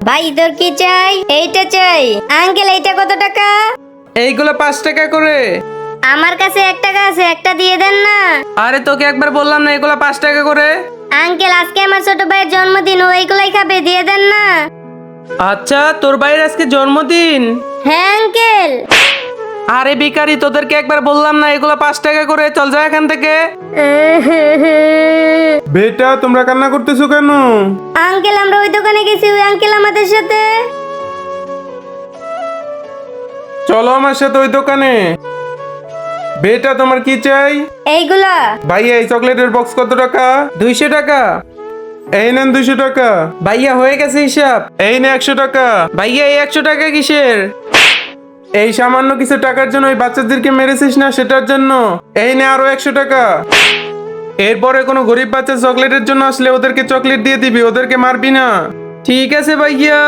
ভাই তোর কি চাই? এইটা চাই। আঙ্কেল এইটা কত টাকা? এইগুলো 5 টাকা করে। আমার কাছে 1 টাকা আছে, একটা দিয়ে দেন না। আরে তোকে একবার বললাম না এগুলো 5 টাকা করে। আঙ্কেল আজকে আমার ছোট ভাইয়ের জন্মদিন, ও এইগুলাই খাবে, দিয়ে দেন না। আচ্ছা তোর ভাইয়ের আজকে জন্মদিন? হ্যাঁ আঙ্কেল। আরে ভিখারি, তোদেরকে একবার বললাম না এগুলো 5 টাকা করে, চল যা এখান থেকে। বেটা তোমরা কান্না করতেছো কেন? আঙ্কেল আমরা ওই দোকানে গেছি, ওই আঙ্কেল আমাদের সাথে। চলো আমার সাথে ওই দোকানে। বেটা তোমার কি চাই? এইগুলা। ভাইয়া এই চকলেটের বক্স কত টাকা? 200 টাকা। এই নেন 200 টাকা। ভাইয়া হয়ে গেছে হিসাব। এই নে 100 টাকা। ভাইয়া এই 100 টাকা কিসের? এই সামান্য কিছু টাকার জন্য ওই বাচ্চাদেরকে মেরেছিস না, সেটার জন্য। এই নে আরো 100 টাকা। এরপরে কোনো গরিব বাচ্চা চকলেটের জন্য আসলে ওদেরকে চকলেট দিয়ে দিবি, ওদেরকে মারবি না। ঠিক আছে ভাইয়া।